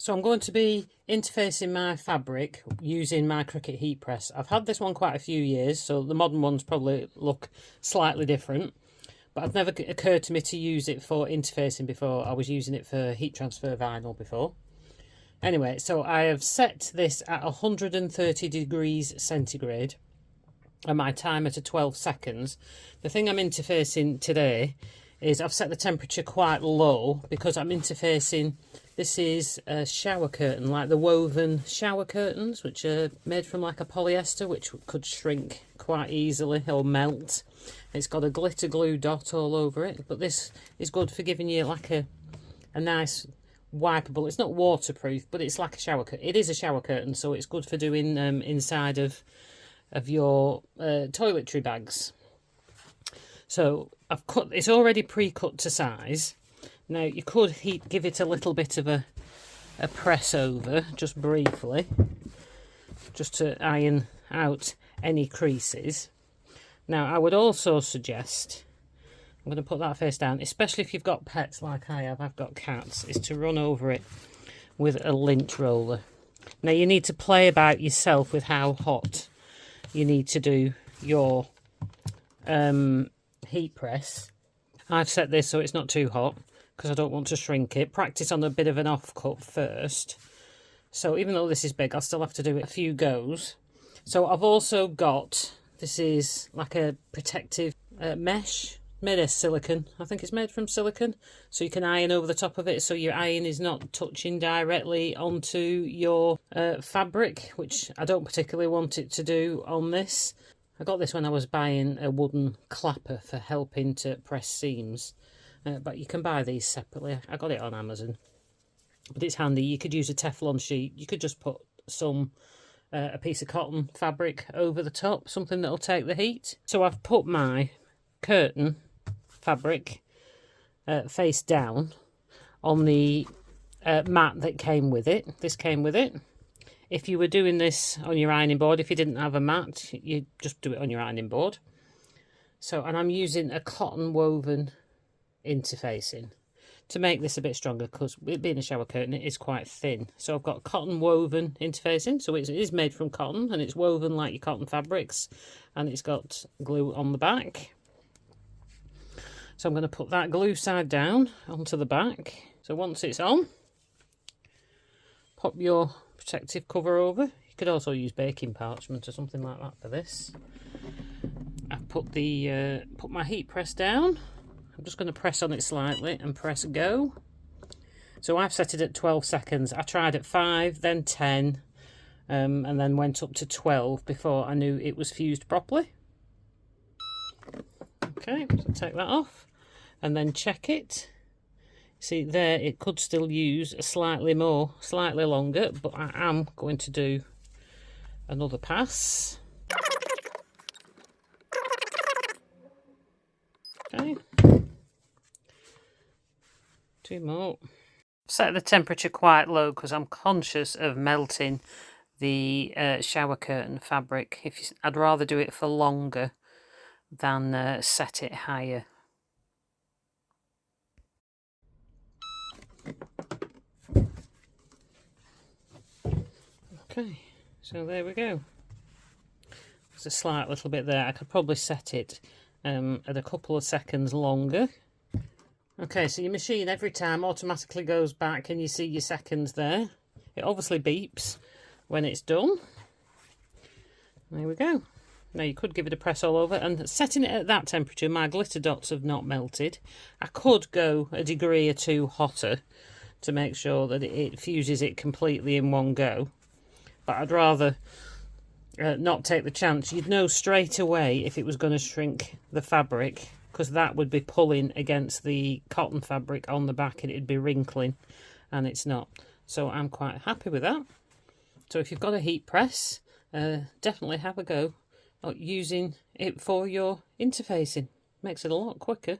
So I'm going to be interfacing my fabric using my Cricut heat press. I've had this one quite a few years, so the modern ones probably look slightly different. But it's never occurred to me to use it for interfacing before. I was using it for heat transfer vinyl before. Anyway, so I have set this at 130 degrees centigrade and my timer to 12 seconds. The thing I'm interfacing today is I've set the temperature quite low because I'm interfacing. This is a shower curtain, like the woven shower curtains, which are made from like a polyester, which could shrink quite easily or melt. It's got a glitter glue dot all over it, but this is good for giving you like a nice wipeable. It's not waterproof, but it's like a shower curtain. It is a shower curtain, so it's good for doing inside of your toiletry bags. So I've cut. It's already pre-cut to size. Now you could give it a little bit of a press over, just briefly, just to iron out any creases. Now I would also suggest, I'm going to put that face down, especially if you've got pets like I have, I've got cats, is to run over it with a lint roller. Now you need to play about yourself with how hot you need to do your heat press. I've set this so it's not too hot because I don't want to shrink it. Practice on a bit of an offcut first. So even though this is big, I'll still have to do it a few goes. So I've also got, this is like a protective mesh made of silicone. I think it's made from silicone, so you can iron over the top of it, so your iron is not touching directly onto your fabric, which I don't particularly want it to do on this. I got this when I was buying a wooden clapper for helping to press seams, but you can buy these separately. I got it on Amazon, but it's handy. You could use a Teflon sheet. You could just put some a piece of cotton fabric over the top, something that'll take the heat. So I've put my curtain fabric face down on the mat that came with it. This came with it. If you were doing this on your ironing board, if you didn't have a mat, you just do it on your ironing board. So, and I'm using a cotton woven interfacing to make this a bit stronger, because it being a shower curtain, it is quite thin. So I've got cotton woven interfacing, so it is made from cotton and it's woven like your cotton fabrics, and it's got glue on the back. So I'm going to put that glue side down onto the back. So once it's on, pop your protective cover over. You could also use baking parchment or something like that for this. I've put the put my heat press down. I'm just going to press on it slightly and press go. So I've set it at 12 seconds. I tried at 5, then 10, and then went up to 12 before I knew it was fused properly. Okay, so take that off and then check it. See there, it could still use slightly longer, but I am going to do another pass. Okay, 2 more. Set the temperature quite low because I'm conscious of melting the shower curtain fabric. I'd rather do it for longer than set it higher. Okay, so there we go. There's a slight little bit there. I could probably set it at a couple of seconds longer. Okay, so your machine every time automatically goes back and you see your seconds there. It obviously beeps when it's done. There we go. Now you could give it a press all over, and setting it at that temperature, my glitter dots have not melted. I could go a degree or two hotter to make sure that it fuses it completely in one go. But I'd rather not take the chance. You'd know straight away if it was going to shrink the fabric, because that would be pulling against the cotton fabric on the back and it'd be wrinkling, and it's not. So I'm quite happy with that. So if you've got a heat press, definitely have a go at using it for your interfacing. Makes it a lot quicker.